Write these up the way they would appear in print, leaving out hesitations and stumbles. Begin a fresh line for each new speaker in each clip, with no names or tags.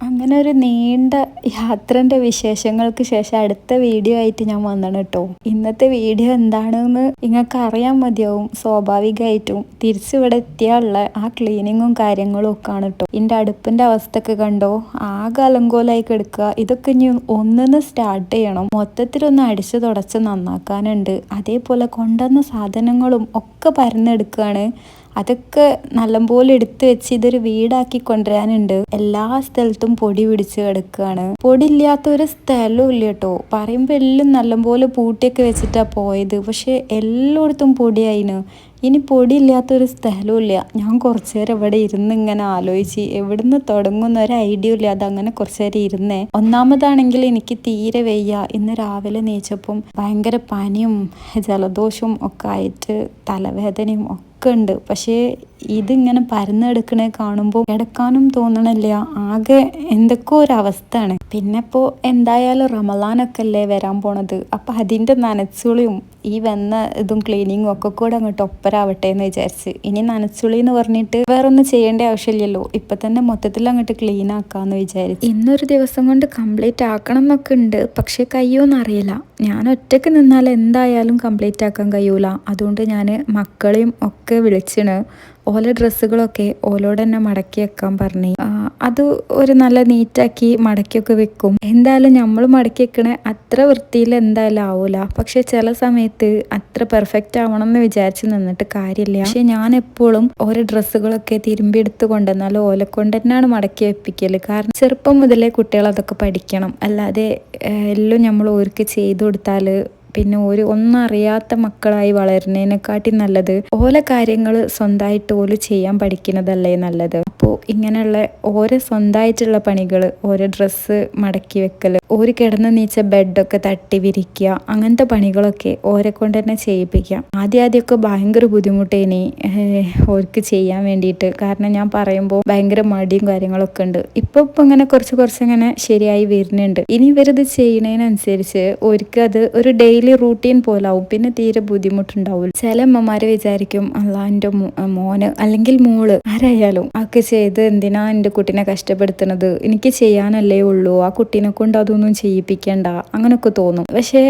അങ്ങനെ ഒരു നീണ്ട യാത്രൻ്റെ വിശേഷങ്ങൾക്ക് ശേഷം അടുത്ത വീഡിയോ ആയിട്ട് ഞാൻ വന്നതാണ് കേട്ടോ. ഇന്നത്തെ വീഡിയോ എന്താണെന്ന് നിങ്ങൾക്ക് അറിയാൻ മതിയാവും സ്വാഭാവികമായിട്ടും. തിരിച്ചിവിടെ എത്തിയാലുള്ള ആ ക്ലീനിങ്ങും കാര്യങ്ങളും ഒക്കെ ആണ് കേട്ടോ. എൻ്റെ അടുപ്പിൻ്റെ അവസ്ഥയൊക്കെ കണ്ടോ, ആകെ അലങ്കോലായി കിടക്കുക. ഇതൊക്കെ ഇനി ഒന്നിന്ന് സ്റ്റാർട്ട് ചെയ്യണം. മൊത്തത്തിലൊന്ന് അടിച്ചു തുടച്ച് നന്നാക്കാനുണ്ട്. അതേപോലെ കൊണ്ടുവന്ന സാധനങ്ങളും ഒക്കെ പരന്നെടുക്കുകയാണ്. അതൊക്കെ നല്ലപോലെ എടുത്തു വെച്ച് ഇതൊരു വീടാക്കി കൊണ്ടുവരാനുണ്ട്. എല്ലാ സ്ഥലത്തും പൊടി പിടിച്ച് കിടക്കുകയാണ്. പൊടി ഇല്ലാത്ത ഒരു സ്ഥലവും ഇല്ല കേട്ടോ. പറയുമ്പോൾ എല്ലാം നല്ലപോലെ പൂട്ടിയൊക്കെ വെച്ചിട്ടാ പോയത്. പക്ഷെ എല്ലായിടത്തും പൊടിയായിന്. ഇനി പൊടി ഇല്ലാത്തൊരു സ്ഥലവും ഇല്ല. ഞാൻ കുറച്ചു നേരം ഇവിടെ ഇരുന്ന് ഇങ്ങനെ ആലോചിച്ച് എവിടുന്ന് തുടങ്ങുന്ന ഒരു ഐഡിയ ഇല്ല. അതങ്ങനെ കുറച്ചു നേരം ഇരുന്നേ. ഒന്നാമതാണെങ്കിൽ എനിക്ക് തീരെ വയ്യ. ഇന്ന് രാവിലെ നീച്ചപ്പം ഭയങ്കര പനിയും ജലദോഷവും ഒക്കെ ആയിട്ട് തലവേദനയും ഒക്കെ ഉണ്ട്. പക്ഷേ ഇതിങ്ങനെ പരന്നെടുക്കണേ കാണുമ്പോൾ കിടക്കാനും തോന്നണില്ല. ആകെ എന്തൊക്കെ ഒരു അവസ്ഥയാണ്. പിന്നെ ഇപ്പോൾ എന്തായാലും റമളാനൊക്കെ അല്ലേ വരാൻ പോണത്. അപ്പം അതിൻ്റെ നനച്ചുളിയും ഈ വന്ന ഇതും ക്ലീനിങ്ങും ഒക്കെ കൂടെ അങ്ങോട്ട് ഒപ്പരാവട്ടെ എന്ന് വിചാരിച്ച്. ഇനി നനച്ചുളി എന്ന് പറഞ്ഞിട്ട് വേറെ ഒന്നും ചെയ്യേണ്ട ആവശ്യമില്ലല്ലോ. ഇപ്പം തന്നെ മൊത്തത്തിൽ അങ്ങോട്ട് ക്ലീൻ ആക്കാമെന്ന് വിചാരിച്ചു. ഇന്നൊരു ദിവസം കൊണ്ട് കംപ്ലീറ്റ് ആക്കണം എന്നൊക്കെ ഉണ്ട്. പക്ഷെ കഴിയുമെന്ന് അറിയില്ല. ഞാൻ ഒറ്റയ്ക്ക് നിന്നാൽ എന്തായാലും കംപ്ലീറ്റ് ആക്കാൻ കഴിയൂല. അതുകൊണ്ട് ഞാൻ മക്കളെയും ഒക്കെ വിളിച്ചിണ്. ഓല ഡ്രസ്സുകളൊക്കെ ഓലോട് തന്നെ മടക്കി വെക്കാൻ പറഞ്ഞു. അത് ഒരു നല്ല നീറ്റാക്കി മടക്കിയൊക്കെ വെക്കും. എന്തായാലും നമ്മൾ മടക്കി വെക്കണേ അത്ര വൃത്തിയിൽ എന്തായാലും ആവൂല. പക്ഷെ ചില സമയത്ത് അത്ര പെർഫെക്റ്റ് ആവണം എന്ന് വിചാരിച്ച് നിന്നിട്ട് കാര്യമില്ല. പക്ഷെ ഞാൻ എപ്പോഴും ഓരോ ഡ്രസ്സുകളൊക്കെ തിരുമ്പി എടുത്ത് കൊണ്ടുവന്നാലും ഓല കൊണ്ട് തന്നെയാണ് മടക്കി വെപ്പിക്കല്. കാരണം ചെറുപ്പം മുതലേ കുട്ടികൾ അതൊക്കെ പഠിക്കണം. അല്ലാതെ എല്ലാം നമ്മൾ ഓർക്ക് ചെയ്തു കൊടുത്താൽ പിന്നെ ഒന്നും അറിയാത്ത മക്കളായി വളരുന്നതിനെക്കാട്ടി നല്ലത് ഓരോ കാര്യങ്ങൾ സ്വന്തമായിട്ട് ഓല് ചെയ്യാൻ പഠിക്കുന്നതല്ലേ നല്ലത്. അപ്പോൾ ഇങ്ങനെയുള്ള ഓരോ സ്വന്തമായിട്ടുള്ള പണികൾ, ഓരോ ഡ്രസ്സ് മടക്കി വെക്കൽ, ഓര് കിടന്ന് നീച്ച ബെഡൊക്കെ തട്ടി വിരിക്കുക, അങ്ങനത്തെ പണികളൊക്കെ ഓരെ കൊണ്ട് തന്നെ ചെയ്യിപ്പിക്കാം. ആദ്യമൊക്കെ ഭയങ്കര ബുദ്ധിമുട്ടേനി ഓർക്ക് ചെയ്യാൻ വേണ്ടിയിട്ട്. കാരണം ഞാൻ പറയുമ്പോൾ ഭയങ്കര മടിയും കാര്യങ്ങളൊക്കെ ഉണ്ട്. ഇപ്പൊ ഇങ്ങനെ കുറച്ച് ഇങ്ങനെ ശരിയായി വരുന്നുണ്ട്. ഇനി ഇവരിത് ചെയ്യുന്നതിനനുസരിച്ച് ഓർക്ക് അത് ഒരു ഡെയിലി റൂട്ടീൻ പോലാവും. പിന്നെ തീരെ ബുദ്ധിമുട്ടുണ്ടാവും. ചില അമ്മമാര് വിചാരിക്കും അല്ലാ എൻ്റെ മോന് അല്ലെങ്കിൽ മോള് ആരായാലും ഒക്കെ ചെയ്ത് എന്തിനാ എൻ്റെ കുട്ടീനെ കഷ്ടപ്പെടുത്തുന്നത്, എനിക്ക് ചെയ്യാനല്ലേ ഉള്ളൂ, ആ കുട്ടീനെ കൊണ്ട് അതൊന്നും ചെയ്യിപ്പിക്കണ്ട, അങ്ങനൊക്കെ തോന്നും. പക്ഷെ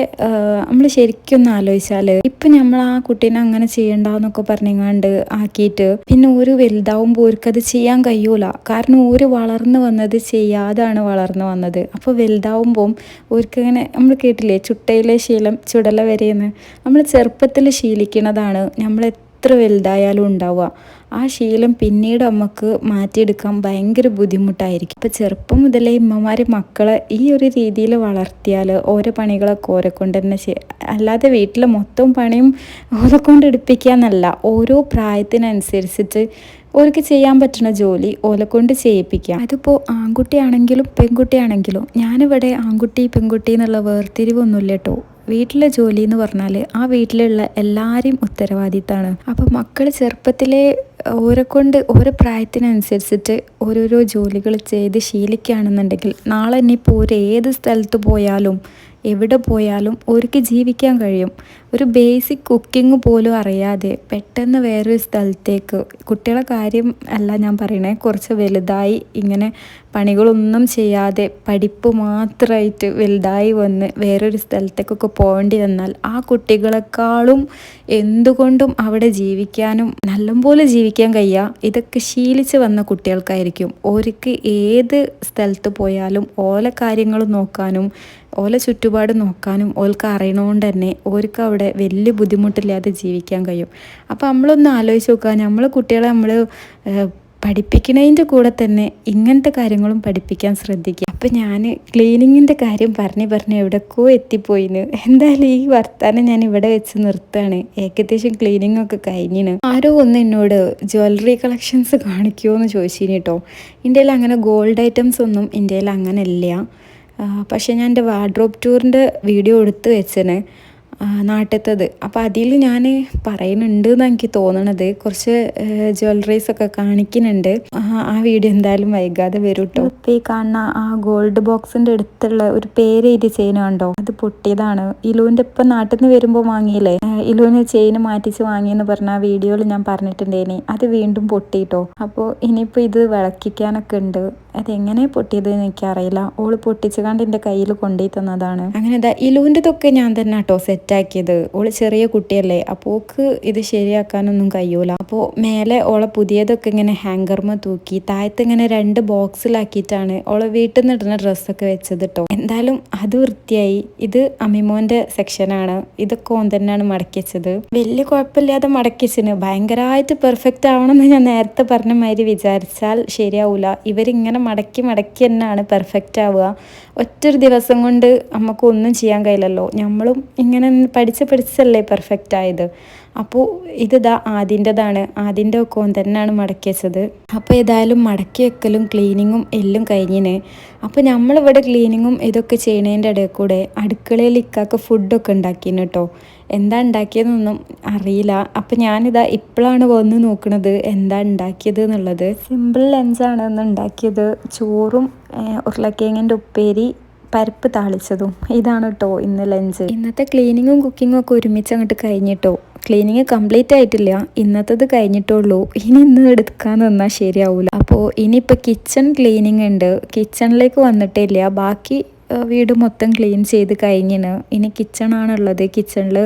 നമ്മൾ ശരിക്കും ഒന്ന് ആലോചിച്ചാല് ഇപ്പൊ നമ്മൾ ആ കുട്ടീനെ അങ്ങനെ ചെയ്യണ്ടെന്നൊക്കെ പറഞ്ഞാണ്ട് ആക്കിയിട്ട് പിന്നെ ഒരു വലുതാവുമ്പോൾ ഓർക്കത് ചെയ്യാൻ കഴിയൂല. കാരണം ഓര് വളർന്നു വന്നത് ചെയ്യാതാണ് വളർന്നു വന്നത്. അപ്പോൾ വലുതാവുമ്പം ഓർക്കിങ്ങനെ നമ്മൾ കേട്ടില്ലേ ചുട്ടയിലെ ശീലം ചുടല വരെയെന്ന്. നമ്മൾ ചെറുപ്പത്തിൽ ശീലിക്കുന്നതാണ് നമ്മൾ എത്ര വലുതായാലും ഉണ്ടാവുക. ആ ശീലം പിന്നീട് നമുക്ക് മാറ്റിയെടുക്കാൻ ഭയങ്കര ബുദ്ധിമുട്ടായിരിക്കും. ഇപ്പം ചെറുപ്പം മുതലേ ഉമ്മമാർ മക്കളെ ഈ ഒരു രീതിയിൽ വളർത്തിയാൽ ഓരോ പണികളൊക്കെ ഓരെ കൊണ്ട് തന്നെ അല്ലാതെ വീട്ടിലെ മൊത്തം പണിയും ഓരെ കൊണ്ട് എടുപ്പിക്കുക എന്നല്ല. ഓരോ പ്രായത്തിനനുസരിച്ചിട്ട് ഓർക്ക് ചെയ്യാൻ പറ്റുന്ന ജോലി ഓലെ കൊണ്ട് ചെയ്യിപ്പിക്കുക. അതിപ്പോൾ ആൺകുട്ടിയാണെങ്കിലും പെൺകുട്ടിയാണെങ്കിലും. ഞാനിവിടെ ആൺകുട്ടി പെൺകുട്ടി എന്നുള്ള വേർതിരിവൊന്നുമില്ല കേട്ടോ. വീട്ടിലെ ജോലി എന്ന് പറഞ്ഞാൽ ആ വീട്ടിലുള്ള എല്ലാവരെയും ഉത്തരവാദിത്തമാണ്. അപ്പം മക്കൾ ചെറുപ്പത്തിലെ ഓരെ കൊണ്ട് ഓരോ പ്രായത്തിനനുസരിച്ചിട്ട് ഓരോരോ ജോലികൾ ചെയ്ത് ശീലിക്കുകയാണെന്നുണ്ടെങ്കിൽ നാളെ ഇനിയിപ്പോൾ ഒരു ഏത് സ്ഥലത്ത് പോയാലും എവിടെ പോയാലും ഓർക്ക് ജീവിക്കാൻ കഴിയും. ഒരു ബേസിക് കുക്കിംഗ് പോലും അറിയാതെ പെട്ടെന്ന് വേറൊരു സ്ഥലത്തേക്ക്, കുട്ടികളെ കാര്യം അല്ല ഞാൻ പറയണേ, കുറച്ച് വലുതായി ഇങ്ങനെ പണികളൊന്നും ചെയ്യാതെ പഠിപ്പ് മാത്രമായിട്ട് വലുതായി വന്ന് വേറൊരു സ്ഥലത്തേക്കൊക്കെ പോകേണ്ടി വന്നാൽ ആ കുട്ടികളെക്കാളും എന്തുകൊണ്ടും അവിടെ ജീവിക്കാനും നല്ലപോലെ ജീവിക്കാൻ കഴിയുക ഇതൊക്കെ ശീലിച്ച് വന്ന കുട്ടികൾക്കായിരിക്കും. ഓർക്ക് ഏത് സ്ഥലത്ത് പോയാലും ഓല കാര്യങ്ങൾ നോക്കാനും ഓല ചുറ്റുപാട് നോക്കാനും ഓൾക്ക് അറിയണോണ്ട് തന്നെ ഓർക്ക് അവിടെ വലിയ ബുദ്ധിമുട്ടില്ലാതെ ജീവിക്കാൻ കഴിയും. അപ്പോൾ നമ്മളൊന്ന് ആലോചിച്ച് നോക്കുക, നമ്മൾ കുട്ടികളെ നമ്മൾ പഠിപ്പിക്കുന്നതിൻ്റെ കൂടെ തന്നെ ഇങ്ങനത്തെ കാര്യങ്ങളും പഠിപ്പിക്കാൻ ശ്രദ്ധിക്കുക. അപ്പം ഞാൻ ക്ലീനിങ്ങിൻ്റെ കാര്യം പറഞ്ഞ് എവിടേക്കോ എത്തിപ്പോയിന്. എന്തായാലും ഈ വർത്താനം ഞാൻ ഇവിടെ വെച്ച് നിർത്തുകയാണ്. ഏകദേശം ക്ലീനിങ് ഒക്കെ കഴിഞ്ഞിന്. ആരോ ഒന്ന് എന്നോട് ജ്വല്ലറി കളക്ഷൻസ് കാണിക്കുമോ എന്ന് ചോദിച്ചിന് കേട്ടോ. ഇന്ത്യയിൽ അങ്ങനെ ഗോൾഡ് ഐറ്റംസ് ഒന്നും ഇന്ത്യയിൽ അങ്ങനെ ഇല്ല. പക്ഷേ ഞാൻ എൻ്റെ വാർഡ്രോബ് ടൂറിൻ്റെ വീഡിയോ എടുത്ത് വെച്ചേനെ. നാട്ടിലത്തത്. അപ്പോൾ അതിൽ ഞാൻ പറയുന്നുണ്ട് എന്നാണ് എനിക്ക് തോന്നണത്. കുറച്ച് ജ്വല്ലറീസ് ഒക്കെ കാണിക്കുന്നുണ്ട്. ആ വീഡിയോ എന്തായാലും വൈകാതെ വരും കേട്ടോ. ഇപ്പോൾ ഈ കാണുന്ന ആ ഗോൾഡ് ബോക്സിൻ്റെ അടുത്തുള്ള ഒരു പേര് എഴുതി ചെയിൻ കണ്ടോ, അത് പൊട്ടിയതാണ്. ഇലുവിൻ്റെ ഇപ്പം നാട്ടിൽ നിന്ന് വരുമ്പോൾ വാങ്ങിയില്ലേ, ഇലുവിന് ചെയിൻ മാറ്റിച്ച് വാങ്ങിയെന്ന് പറഞ്ഞ ആ വീഡിയോയിൽ ഞാൻ പറഞ്ഞിട്ടുണ്ടേനി. അത് വീണ്ടും പൊട്ടിയിട്ടോ. അപ്പോൾ ഇനിയിപ്പോൾ ഇത് വിളക്കിക്കാനൊക്കെ ഉണ്ട്. അതെങ്ങനെ പൊട്ടിയത് എനിക്കറിയില്ല. ഓള് പൊട്ടിച്ച് കണ്ട് എൻ്റെ കയ്യിൽ കൊണ്ടുപോയി തന്നതാണ്. അങ്ങനെ ഇലുവിൻ്റെതൊക്കെ ഞാൻ തന്നെ കേട്ടോ സെറ്റാക്കിയത്. ഓള് ചെറിയ കുട്ടിയല്ലേ, അപ്പോൾ ഓക്ക് ഇത് ശരിയാക്കാനൊന്നും കഴിയൂല. അപ്പോൾ മേലെ ഓളെ പുതിയതൊക്കെ ഇങ്ങനെ ഹാങ്കർമ തൂക്കി, താഴത്ത് ഇങ്ങനെ 2 ബോക്സിലാക്കിയിട്ടാണ് ഓളെ വീട്ടിൽ നിന്ന് ഇടുന്ന ഡ്രസ്സൊക്കെ വെച്ചത് കേട്ടോ. എന്തായാലും അത് വൃത്തിയായി. ഇത് അമ്മിമോൻ്റെ സെക്ഷനാണ്. ഇതൊക്കെ ഓൻ തന്നെയാണ് മടക്കി വെച്ചത്. വലിയ കുഴപ്പമില്ലാതെ മടക്കി വെച്ചിന്. ഭയങ്കരമായിട്ട് പെർഫെക്റ്റ് ആവണമെന്ന് ഞാൻ നേരത്തെ പറഞ്ഞ മാതിരി വിചാരിച്ചാൽ ശരിയാവൂല. ഇവരിങ്ങനെ മടക്കി മടക്കി തന്നെയാണ് പെർഫെക്റ്റ് ആവുക. ഒറ്റൊരു ദിവസം കൊണ്ട് നമുക്കൊന്നും ചെയ്യാൻ കഴിയില്ലല്ലോ. നമ്മളും ഇങ്ങനെ പഠിച്ചല്ലേ പെർഫെക്റ്റ് ആയത്. അപ്പോൾ ഇതിതാ ആദ്യൻ്റെതാണ്. ആദ്യൻ്റെ ഒക്കെ ഓൻ തന്നെയാണ് മടക്കി വെച്ചത്. അപ്പോൾ ഏതായാലും മടക്കി വെക്കലും ക്ലീനിങ്ങും എല്ലാം കഴിഞ്ഞിന്. അപ്പോൾ നമ്മളിവിടെ ക്ലീനിങ്ങും ഇതൊക്കെ ചെയ്യണതിൻ്റെ ഇടയിൽ കൂടെ അടുക്കളയിൽ ഇക്കാക്ക് ഫുഡൊക്കെ ഉണ്ടാക്കിന് കേട്ടോ. എന്താ ഉണ്ടാക്കിയതെന്നൊന്നും അറിയില്ല. അപ്പം ഞാനിതാ ഇപ്പോഴാണ് വന്ന് നോക്കണത് എന്താ ഉണ്ടാക്കിയത് എന്നുള്ളത്. സിമ്പിൾ ലഞ്ചാണ് ഇന്ന് ഉണ്ടാക്കിയത്. ചോറും ഉരുളക്കിഴങ്ങിൻ്റെ ഉപ്പേരി, പരിപ്പ് താളിച്ചതും. ഇതാണ് കേട്ടോ ഇന്ന് ലഞ്ച്. ഇന്നത്തെ ക്ലീനിങ്ങും കുക്കിങ്ങും ഒക്കെ ഒരുമിച്ച് അങ്ങോട്ട് കഴിഞ്ഞിട്ടോ. ക്ലീനിങ് കംപ്ലീറ്റ് ആയിട്ടില്ല, ഇന്നത്തത് കഴിഞ്ഞിട്ടുള്ളൂ. ഇന്ന് എടുക്കാൻ നിന്നാൽ ശരിയാവൂല. അപ്പോൾ ഇനിയിപ്പോൾ കിച്ചൺ ക്ലീനിങ് ഉണ്ട്. കിച്ചണിലേക്ക് വന്നിട്ടില്ല. ബാക്കി വീട് മൊത്തം ക്ലീൻ ചെയ്ത് കഴിഞ്ഞിന്. ഇനി കിച്ചണാണുള്ളത്. കിച്ചണിൽ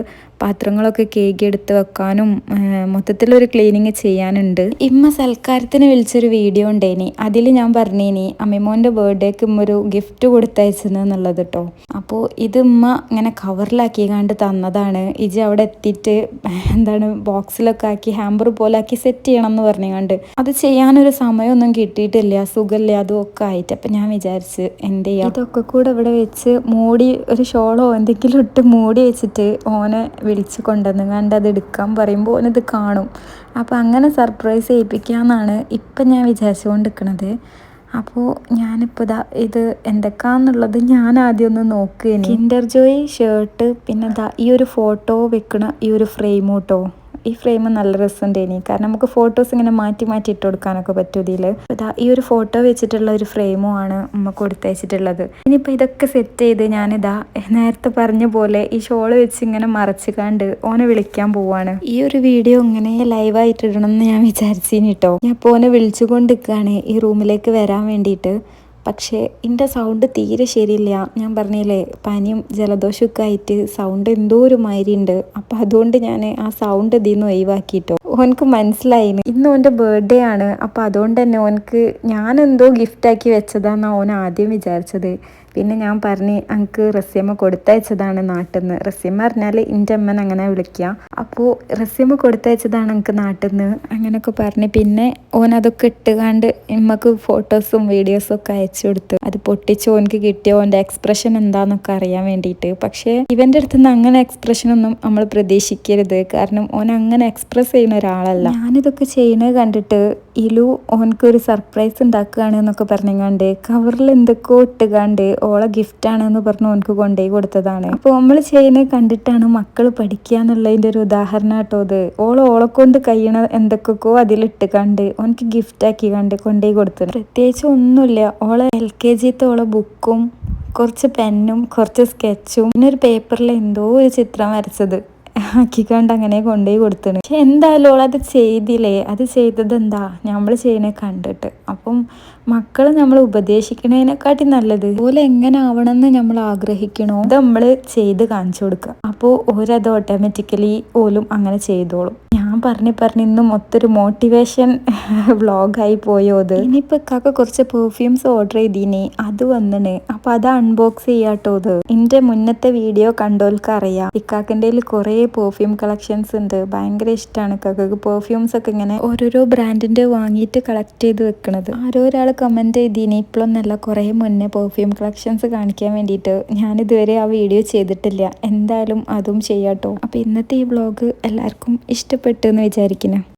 പാത്രങ്ങളൊക്കെ കേകിയെടുത്ത് വെക്കാനും മൊത്തത്തിലൊരു ക്ലീനിങ് ചെയ്യാനുണ്ട്. ഇമ്മ സൽക്കാരത്തിന് വിളിച്ചൊരു വീഡിയോ ഉണ്ടേനി. അതിൽ ഞാൻ പറഞ്ഞേനി അമ്മിമോൻ്റെ ബർത്ത്ഡേക്ക് ഇമ്മ ഒരു ഗിഫ്റ്റ് കൊടുത്തയച്ചെന്നുള്ളത് കേട്ടോ. അപ്പോൾ ഇത് ഇമ്മ ഇങ്ങനെ കവറിലാക്കിക്കാണ്ട് തന്നതാണ്. ഇജി അവിടെ എത്തിയിട്ട് ബോക്സിലൊക്കെ ആക്കി ഹാമ്പർ പോലെ ആക്കി സെറ്റ് ചെയ്യണം എന്ന് പറഞ്ഞുകൊണ്ട് അത് ചെയ്യാനൊരു സമയമൊന്നും കിട്ടിയിട്ടില്ല. സുഖമില്ല അതും ഒക്കെ ആയിട്ട്. അപ്പം ഞാൻ വിചാരിച്ച് എന്ത് ചെയ്യാം, ഇതൊക്കെ കൂടെ ഇവിടെ വെച്ച് മൂടി ഒരു ഷോളോ എന്തെങ്കിലും ഇട്ട് മൂടി വെച്ചിട്ട് ഓനെ വിളിച്ച് കൊണ്ടുവന്ന് അത് എടുക്കാൻ പറയുമ്പോൾ ഓനിത് കാണും. അപ്പോൾ അങ്ങനെ സർപ്രൈസ് ചെയ്യിപ്പിക്കാമെന്നാണ് ഇപ്പം ഞാൻ വിചാരിച്ചുകൊണ്ടിരിക്കുന്നത്. അപ്പോൾ ഞാനിപ്പോൾ ഇത് എന്തൊക്കെയാണെന്നുള്ളത് ഞാൻ ആദ്യം ഒന്ന് നോക്കുകയാണ്. കിൻഡർ ജോയ് ഷർട്ട്, പിന്നെ ഈ ഒരു ഫോട്ടോ വെക്കണ ഈ ഒരു ഫ്രെയിം കേട്ടോ. ഈ ഫ്രെയിം നല്ല രസമുണ്ടേനി. കാരണം നമുക്ക് ഫോട്ടോസ് ഇങ്ങനെ മാറ്റി മാറ്റി ഇട്ട് കൊടുക്കാനൊക്കെ പറ്റും ഇതിൽ. ഈ ഒരു ഫോട്ടോ വെച്ചിട്ടുള്ള ഒരു ഫ്രെയിമും ആണ് ഉമ്മ കൊടുത്തയച്ചിട്ടുള്ളത്. ഇനിയിപ്പോൾ ഇതൊക്കെ സെറ്റ് ചെയ്ത് ഞാനിതാ നേരത്തെ പറഞ്ഞ പോലെ ഈ ഷോള് വെച്ച് ഇങ്ങനെ മറച്ച് കണ്ട് ഓനെ വിളിക്കാൻ പോവാണ്. ഈ ഒരു വീഡിയോ ഇങ്ങനെ ലൈവായിട്ട് ഇടണം എന്ന് ഞാൻ വിചാരിച്ചിനി കേട്ടോ. ഞാൻ ഇപ്പോൾ ഓനെ വിളിച്ചുകൊണ്ട് നിൽക്കുകയാണ് ഈ റൂമിലേക്ക് വരാൻ വേണ്ടിയിട്ട്. പക്ഷേ എൻ്റെ സൗണ്ട് തീരെ ശരിയില്ല. ഞാൻ പറഞ്ഞില്ലേ പനിയും ജലദോഷമൊക്കെ ആയിട്ട് സൗണ്ട് എന്തോ ഒരു മാതിരി ഉണ്ട്. അപ്പം അതുകൊണ്ട് ഞാൻ ആ സൗണ്ട് ഇതിൽ നിന്ന് ഒഴിവാക്കിയിട്ടോ. ഓനക്ക് മനസ്സിലായിന് ഇന്ന് ഓൻ്റെ ബർത്ത്ഡേ ആണ്. അപ്പം അതുകൊണ്ട് തന്നെ ഓനക്ക് ഞാനെന്തോ ഗിഫ്റ്റാക്കി വെച്ചതാണെന്നാണ് ഓൻ ആദ്യം വിചാരിച്ചത്. പിന്നെ ഞാൻ പറഞ്ഞ് എനിക്ക് റസ്യമ്മ കൊടുത്തയച്ചതാണ് നാട്ടിൽ നിന്ന്. റസ്യമ്മ പറഞ്ഞാൽ എൻ്റെ അമ്മനെ അങ്ങനെ വിളിക്കുക. അപ്പോൾ റസ്യമ്മ കൊടുത്തയച്ചതാണ് എനിക്ക് നാട്ടിൽ നിന്ന് അങ്ങനെയൊക്കെ പറഞ്ഞ് പിന്നെ ഓൻ അതൊക്കെ ഇട്ടുകാണ്ട് ഉമ്മക്ക് ഫോട്ടോസും വീഡിയോസും ഒക്കെ അയച്ചു കൊടുത്ത് അത് പൊട്ടിച്ച് ഓനക്ക് കിട്ടിയ ഓൻ്റെ എക്സ്പ്രഷൻ എന്താണെന്നൊക്കെ അറിയാൻ വേണ്ടിയിട്ട്. പക്ഷേ ഇവൻ്റെ അടുത്ത് നിന്ന് അങ്ങനെ എക്സ്പ്രഷനൊന്നും നമ്മൾ പ്രതീക്ഷിക്കരുത്. കാരണം ഓൻ അങ്ങനെ എക്സ്പ്രസ് ചെയ്യുന്ന ഒരാളല്ല. ഞാനിതൊക്കെ ചെയ്യുന്നത് കണ്ടിട്ട് ഇലു ഓനക്കൊരു സർപ്രൈസ് ഉണ്ടാക്കുകയാണ് എന്നൊക്കെ പറഞ്ഞുകൊണ്ട് കവറിൽ എന്തൊക്കെയോ ഇട്ടുകാണ്ട് ഓളെ ഗിഫ്റ്റാണെന്ന് പറഞ്ഞ് ഓനക്ക് കൊണ്ടുപോയി കൊടുത്തതാണ്. അപ്പോൾ നമ്മൾ ചെയ്യുന്നത് കണ്ടിട്ടാണ് മക്കൾ പഠിക്കുക എന്നുള്ളതിൻ്റെ ഒരു ഉദാഹരണം കേട്ടോ അത്. ഓളെ കൊണ്ട് കഴിയണ എന്തൊക്കെയോ അതിലിട്ട് കണ്ട് ഓനക്ക് ഗിഫ്റ്റാക്കി കണ്ട് കൊണ്ടുപോയി കൊടുത്തത്. പ്രത്യേകിച്ച് ഒന്നുമില്ല. ഓളെ LKG ഓളെ ബുക്കും കുറച്ച് പെന്നും കുറച്ച് സ്കെച്ചും പിന്നെ ഒരു പേപ്പറിൽ എന്തോ ഒരു ചിത്രം വരച്ചത് ആക്കിക്കാണ്ട് അങ്ങനെ കൊണ്ടുപോയി കൊടുത്തണ്. പക്ഷെ എന്തായാലും ഓളത് ചെയ്തില്ലേ. അത് ചെയ്തത് എന്താ നമ്മൾ ചെയ്യണേ കണ്ടിട്ട്. അപ്പം മക്കളെ നമ്മൾ ഉപദേശിക്കണതിനെക്കാട്ടി നല്ലത് അതുപോലെ എങ്ങനെ ആവണമെന്ന് നമ്മൾ ആഗ്രഹിക്കണോ അത് നമ്മൾ ചെയ്ത് കാണിച്ചു കൊടുക്കുക. അപ്പോൾ ഓരത് ഓട്ടോമാറ്റിക്കലി ഓലും അങ്ങനെ ചെയ്തോളും. ഞാൻ പറഞ്ഞ് ഇന്ന് മൊത്തൊരു മോട്ടിവേഷൻ വ്ളോഗായി പോയോ അത്. ഇനിയിപ്പോൾ ഇക്കാക്ക് കുറച്ച് പെർഫ്യൂംസ് ഓർഡർ ചെയ്തീനി, അത് വന്നിന്. അപ്പോൾ അത് അൺബോക്സ് ചെയ്യാട്ടോ. ഇത് എൻ്റെ മുന്നത്തെ വീഡിയോ കണ്ടോൽക്ക് അറിയാം. ഇക്കാക്കിൻ്റെ കുറേ പെർഫ്യൂം കളക്ഷൻസ് ഉണ്ട്. ഭയങ്കര ഇഷ്ടമാണ് ഇക്കാക്ക് പെർഫ്യൂംസ് ഒക്കെ ഇങ്ങനെ ഓരോരോ ബ്രാൻഡിൻ്റെ വാങ്ങിയിട്ട് കളക്ട് ചെയ്ത് വെക്കണത്. ആരോ ഒരാൾ കമൻറ്റ് ചെയ്തീനി ഇപ്പോഴൊന്നല്ല കുറേ മുന്നേ പെർഫ്യൂം കളക്ഷൻസ് കാണിക്കാൻ വേണ്ടിയിട്ട്. ഞാനിതുവരെ ആ വീഡിയോ ചെയ്തിട്ടില്ല. എന്തായാലും അതും ചെയ്യാട്ടോ. അപ്പോൾ ഇന്നത്തെ ഈ വ്ളോഗ് എല്ലാവർക്കും ഇഷ്ടപ്പെട്ടു എന്ന് വിചാരിക്കുന്നു.